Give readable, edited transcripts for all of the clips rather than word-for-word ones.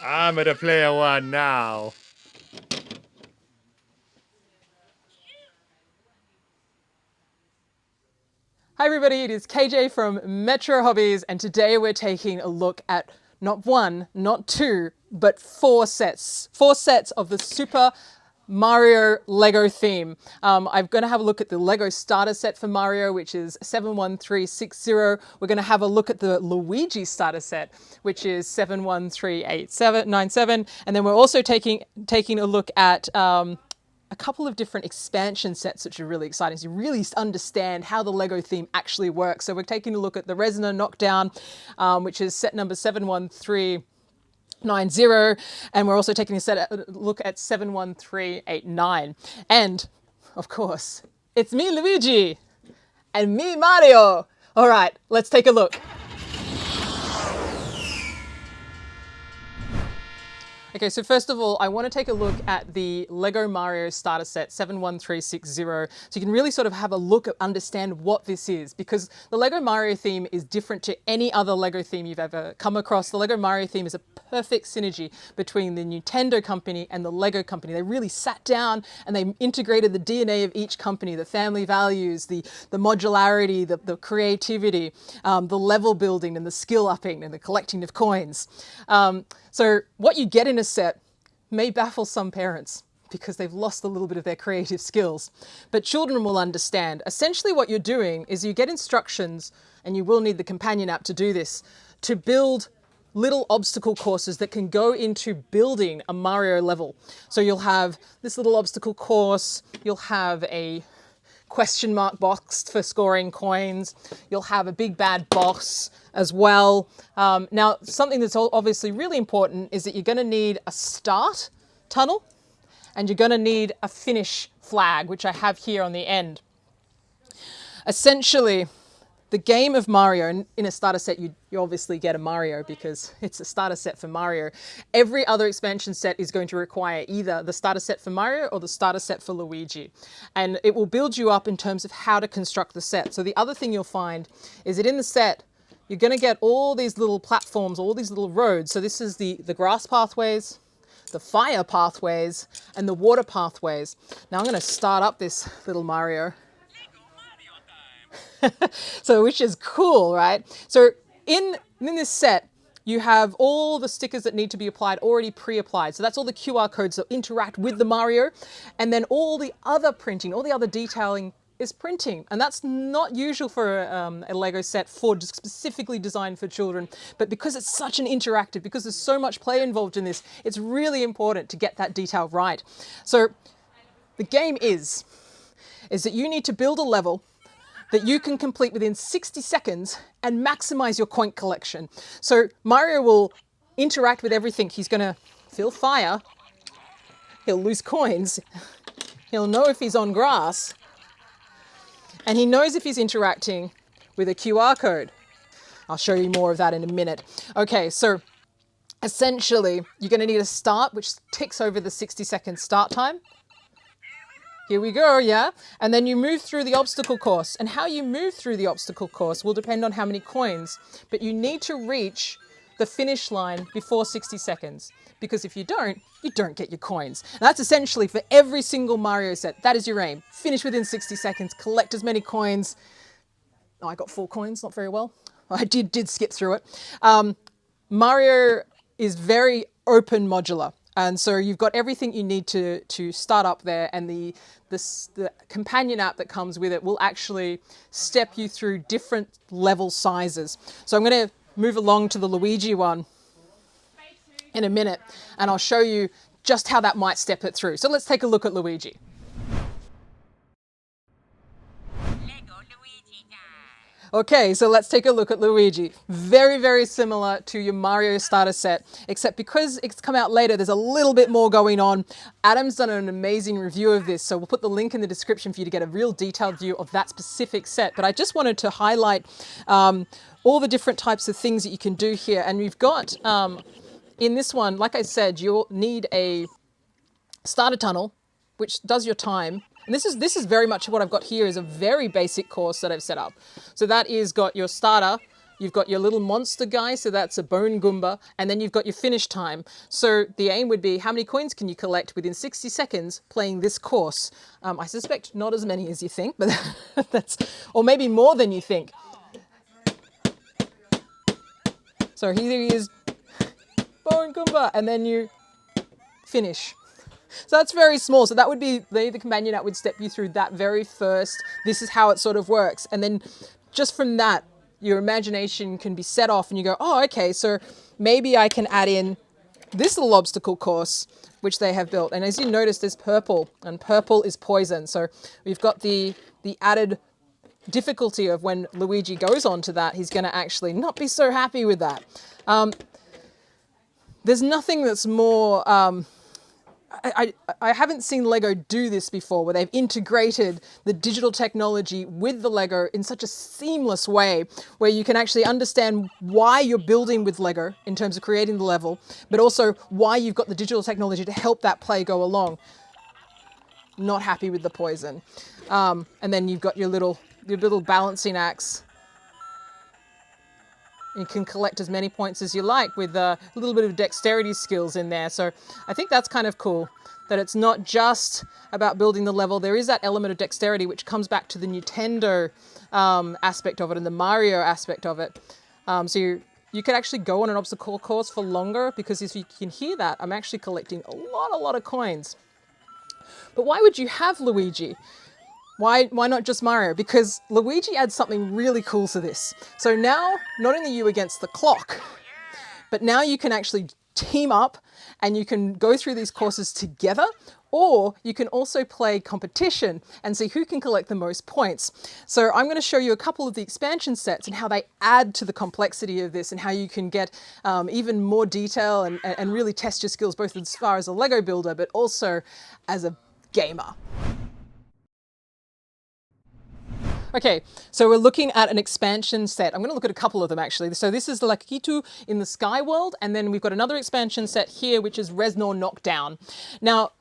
I'm at a player one now. Hi everybody, it is Kayjay from Metro Hobbies, and today we're taking a look at not one, not two, but four sets. Four sets of the Super Mario Lego theme. I'm going to have a look at the Lego Starter set for Mario, which is 71360. We're going to have a look at the Luigi Starter set, which is 71397. And then we're also taking a look at a couple of different expansion sets, which are really exciting. So you really understand how the Lego theme actually works. So we're taking a look at the Resonant Knockdown, which is set number 71390, and we're also taking a look at 71389. And, of course, it's me, Luigi, and me, Mario. All right, let's take a look. Okay, so first of all, I want to take a look at the Lego Mario Starter Set 71360, so you can really sort of have a look at, understand what this is, because the Lego Mario theme is different to any other Lego theme you've ever come across. The Lego Mario theme is a perfect synergy between the Nintendo company and the Lego company. They really sat down and they integrated the DNA of each company, the family values, the modularity, the creativity, the level building and the skill upping and the collecting of coins. So what you get in a set may baffle some parents because they've lost a little bit of their creative skills, but children will understand. Essentially what you're doing is you get instructions, and you will need the companion app to do this, to build little obstacle courses that can go into building a Mario level. So you'll have this little obstacle course, you'll have a question mark box for scoring coins. You'll have a big bad boss as well. Now, something that's obviously really important is that you're going to need a start tunnel and you're going to need a finish flag, which I have here on the end. Essentially, the game of Mario, in a starter set, you obviously get a Mario because it's a starter set for Mario. Every other expansion set is going to require either the starter set for Mario or the starter set for Luigi. And it will build you up in terms of how to construct the set. So the other thing you'll find is that in the set, you're going to get all these little platforms, all these little roads. So this is the grass pathways, the fire pathways, and the water pathways. Now I'm going to start up this little Mario. So, which is cool, right? So in this set, you have all the stickers that need to be applied already pre-applied. So that's all the QR codes that interact with the Mario. And then all the other printing, all the other detailing is printing. And that's not usual for a Lego set specifically designed for children. But because it's such an interactive, because there's so much play involved in this, it's really important to get that detail right. So the game is that you need to build a level that you can complete within 60 seconds and maximize your coin collection. So Mario will interact with everything. He's going to feel fire. He'll lose coins. He'll know if he's on grass. And he knows if he's interacting with a QR code. I'll show you more of that in a minute. Okay, so essentially, you're going to need a start, which ticks over the 60-second start time. Here we go, yeah? And then you move through the obstacle course. And how you move through the obstacle course will depend on how many coins. But you need to reach the finish line before 60 seconds. Because if you don't get your coins. And that's essentially for every single Mario set. That is your aim. Finish within 60 seconds, collect as many coins. Oh, I got 4 coins, not very well. I did skip through it. Mario is very open modular. And so you've got everything you need to start up there, and the companion app that comes with it will actually step you through different level sizes. So I'm going to move along to the Luigi one in a minute, and I'll show you just how that might step it through. So let's take a look at Luigi. Okay, so let's take a look at Luigi. Very, very similar to your Mario starter set, except because it's come out later, there's a little bit more going on. Adam's done an amazing review of this, so we'll put the link in the description for you to get a real detailed view of that specific set. But I just wanted to highlight all the different types of things that you can do here. And we've got, in this one, like I said, you'll need a starter tunnel, which does your time. And this is very much what I've got here is a very basic course that I've set up. So that is got your starter, You've got your little monster guy, so that's a bone Goomba, and then you've got your finish time. So the aim would be how many coins can you collect within 60 seconds playing this course? I suspect not as many as you think, but that's, or maybe more than you think. So here he is, bone Goomba, and then you finish. So that's very small. So that would be the companion that would step you through that very first, this is how it sort of works. And then just from that, your imagination can be set off and you go, oh, okay, so maybe I can add in this little obstacle course, which they have built. And as you notice, there's purple, and purple is poison. So we've got the added difficulty of when Luigi goes on to that, he's going to actually not be so happy with that. There's nothing that's more... I haven't seen Lego do this before, where they've integrated the digital technology with the Lego in such a seamless way, where you can actually understand why you're building with Lego in terms of creating the level, but also why you've got the digital technology to help that play go along. Not happy with the poison. And then you've got your little balancing axe. You can collect as many points as you like with a little bit of dexterity skills in there. So I think that's kind of cool, that it's not just about building the level. There is that element of dexterity, which comes back to the Nintendo aspect of it and the Mario aspect of it. So you could actually go on an obstacle course for longer, because if you can hear that, I'm actually collecting a lot of coins. But why would you have Luigi? Why not just Mario? Because Luigi adds something really cool to this. So now, not only are you against the clock, but now you can actually team up and you can go through these courses together, or you can also play competition and see who can collect the most points. So I'm going to show you a couple of the expansion sets and how they add to the complexity of this, and how you can get even more detail and really test your skills, both as far as a Lego builder, but also as a gamer. Okay, so we're looking at an expansion set. I'm going to look at a couple of them actually. So this is the Lakitu in the Sky World, and then we've got another expansion set here, which is Reznor Knockdown. Now,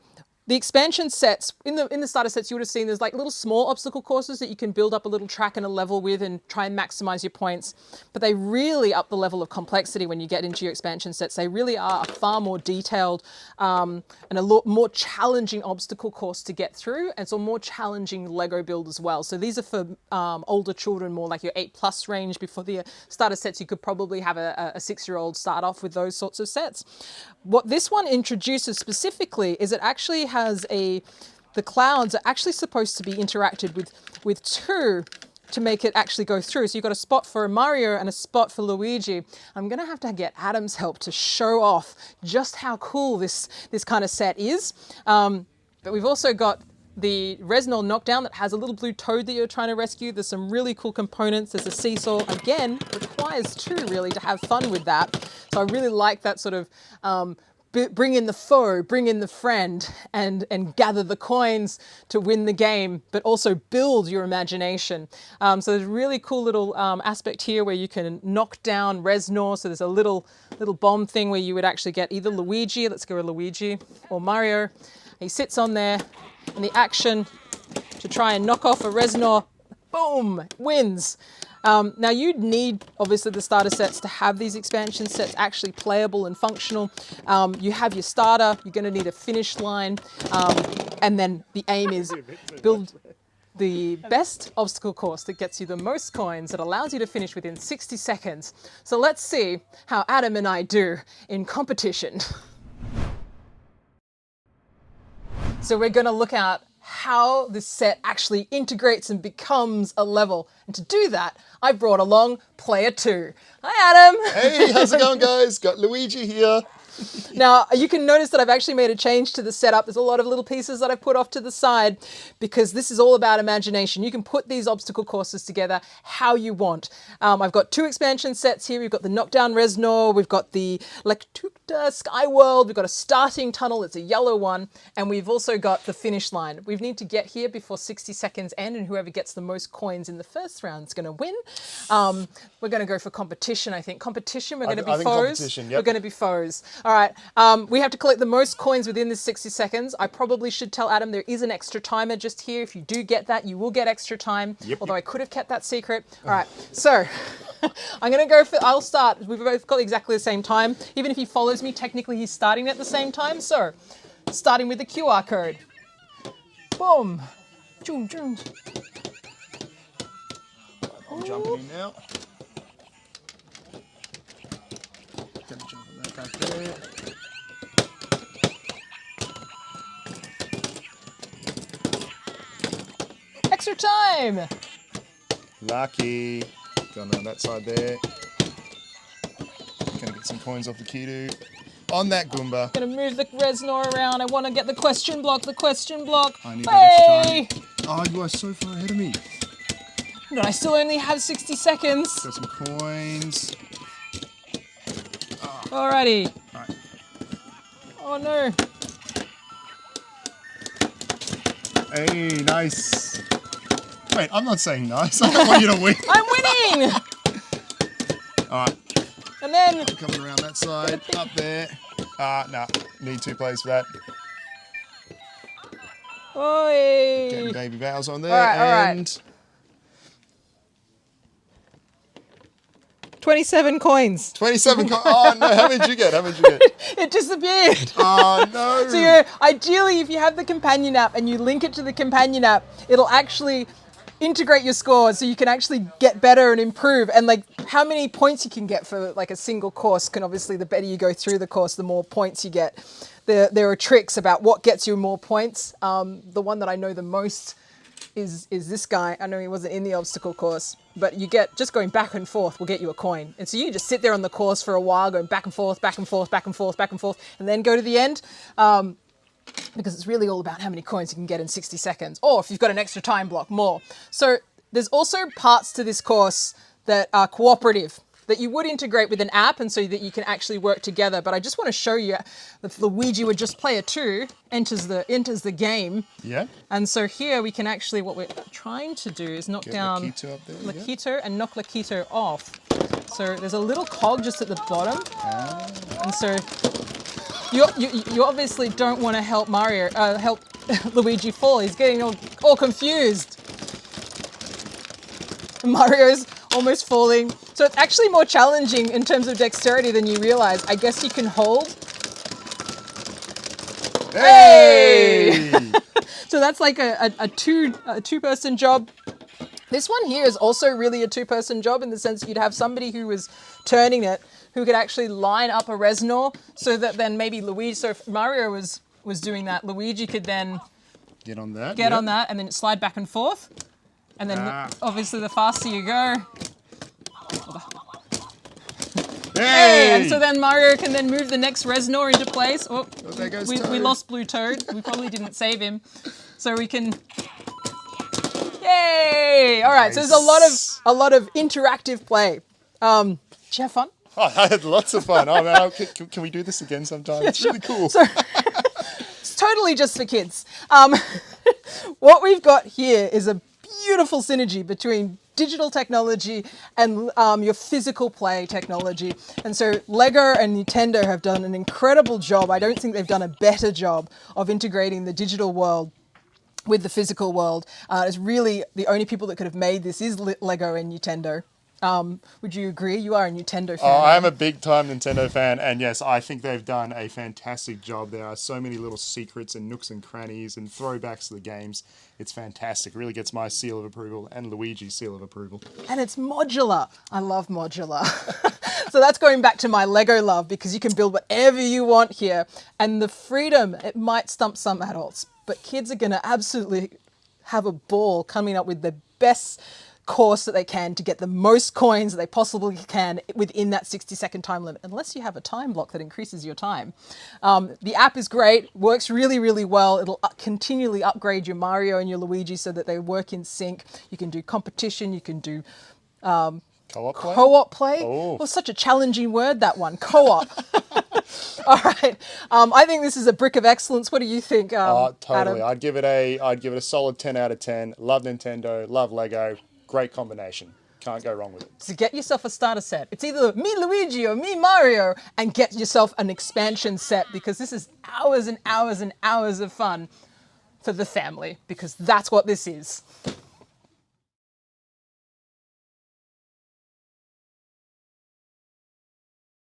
the expansion sets, in the starter sets, you would have seen there's like little small obstacle courses that you can build up a little track and a level with and try and maximize your points. But they really up the level of complexity when you get into your expansion sets. They really are a far more detailed and a lot more challenging obstacle course to get through. And so more challenging Lego build as well. So these are for older children, more like your 8+ range. Before the starter sets, you could probably have a 6-year-old start off with those sorts of sets. What this one introduces specifically is it actually has the clouds are actually supposed to be interacted with two to make it actually go through. So you've got a spot for Mario and a spot for Luigi. I'm going to have to get Adam's help to show off just how cool this kind of set is. But we've also got the Reznor Knockdown that has a little blue toad that you're trying to rescue. There's some really cool components. There's a seesaw. Again, requires two really to have fun with that. So I really like that sort of bring in the foe, bring in the friend, and gather the coins to win the game, but also build your imagination. So there's a really cool little aspect here where you can knock down Reznor. So there's a little bomb thing where you would actually get either Luigi, let's go with Luigi, or Mario. He sits on there, and the action to try and knock off a Reznor, boom, wins. Now you'd need, obviously, the starter sets to have these expansion sets actually playable and functional. You have your starter, you're going to need a finish line, and then the aim is build the best obstacle course that gets you the most coins, that allows you to finish within 60 seconds. So let's see how Adam and I do in competition. So we're going to look at how this set actually integrates and becomes a level. And to do that, I brought along player 2. Hi, Adam. Hey, how's it going, guys? Got Luigi here. Now, you can notice that I've actually made a change to the setup. There's a lot of little pieces that I've put off to the side because this is all about imagination. You can put these obstacle courses together how you want. I've got 2 expansion sets here. We've got the Knockdown Reznor, we've got the Lektukta Sky World, we've got a starting tunnel, it's a yellow one, and we've also got the finish line. We need to get here before 60 seconds end, and whoever gets the most coins in the first round is going to win. We're going to go for competition, I think. Competition, we're going to be foes. Yep. We're going to be foes. All right, we have to collect the most coins within this 60 seconds. I probably should tell Adam there is an extra timer just here. If you do get that, you will get extra time. Yep. Although I could have kept that secret. All right, so I'm going to go for, I'll start. We've both got exactly the same time. Even if he follows me, technically he's starting at the same time. So, starting with the QR code. Boom. Choom, choom. I'm jumping in now. Gonna jump on that back there. Extra time. Lucky. Going around that side there. Gonna get some coins off the Kidu. On that Goomba. Gonna move the Reznor around. I want to get the question block. I need that Hey! extra time. Oh, you are so far ahead of me. No, I still only have 60 seconds. Got some coins. Alrighty. Alright. Oh no. Hey, nice. Wait, I'm not saying nice. I don't want you to win. I'm winning! Alright, And then, coming around that side. Up there. Nah. Need 2 plays for that. Getting oi. baby Bow's on there. Alright. And 27 coins. 27 coins. Oh no, how many did you get? It disappeared. Oh no. So ideally, if you have the companion app and you link it to the companion app, it'll actually integrate your scores so you can actually get better and improve. And like how many points you can get for like a single course can obviously, the better you go through the course, the more points you get. There are tricks about what gets you more points. The one that I know the most is this guy. I know he wasn't in the obstacle course, but you get, just going back and forth will get you a coin. And so you just sit there on the course for a while, going back and forth, back and forth, back and forth, back and forth, and then go to the end. Because it's really all about how many coins you can get in 60 seconds. Or if you've got an extra time block, more. So there's also parts to this course that are cooperative, that you would integrate with an app and so that you can actually work together. But I just want to show you that Luigi would just player 2 enters the game. Yeah. And so here we can actually, what we're trying to do is knock Get down Lakitu up there, yeah. Lakitu and knock Lakitu off. So there's a little cog just at the bottom. And so you obviously don't want to help help Luigi fall. He's getting all confused. Mario's almost falling. So it's actually more challenging in terms of dexterity than you realize. I guess you can hold. Hey! So that's like a two-person job. This one here is also really a two-person job in the sense you'd have somebody who was turning it who could actually line up a Reznor so that then maybe Luigi, so if Mario was doing that, Luigi could then Get on that. get on that and then slide back and forth. And then obviously the faster you go. Hey! And so then Mario can then move the next Reznor into place. Oh, there goes we Toad. lost Blue Toad. We probably didn't save him. So we can... Yay! All right, so there's a lot of interactive play. Did you have fun? Oh, I had lots of fun. Oh man, can we do this again sometime? It's really cool. So, it's totally just for kids. What we've got here is a beautiful synergy between digital technology and your physical play technology. And so Lego and Nintendo have done an incredible job. I don't think they've done a better job of integrating the digital world with the physical world. It's really the only people that could have made this is Lego and Nintendo. Would you agree? You are a Nintendo fan. Oh, I am a big time Nintendo fan, and yes, I think they've done a fantastic job. There are so many little secrets and nooks and crannies and throwbacks to the games. It's fantastic. Really gets my seal of approval and Luigi's seal of approval. And it's modular. I love modular. So that's going back to my Lego love, because you can build whatever you want here. And the freedom, it might stump some adults, but kids are going to absolutely have a ball coming up with the best course that they can to get the most coins that they possibly can within that 60-second time limit, unless you have a time block that increases your time. The app is great, works really, really well. It'll continually upgrade your Mario and your Luigi so that they work in sync. You can do competition, you can do co-op play. Oh. Well, such a challenging word, that one, co-op. All right, I think this is a brick of excellence. What do you think, Totally. Adam? I'd give it a solid 10 out of 10. Love Nintendo, love Lego. Great combination. Can't go wrong with it. So get yourself a starter set. It's either me Luigi or me Mario, and get yourself an expansion set, because this is hours and hours and hours of fun for the family, because that's what this is.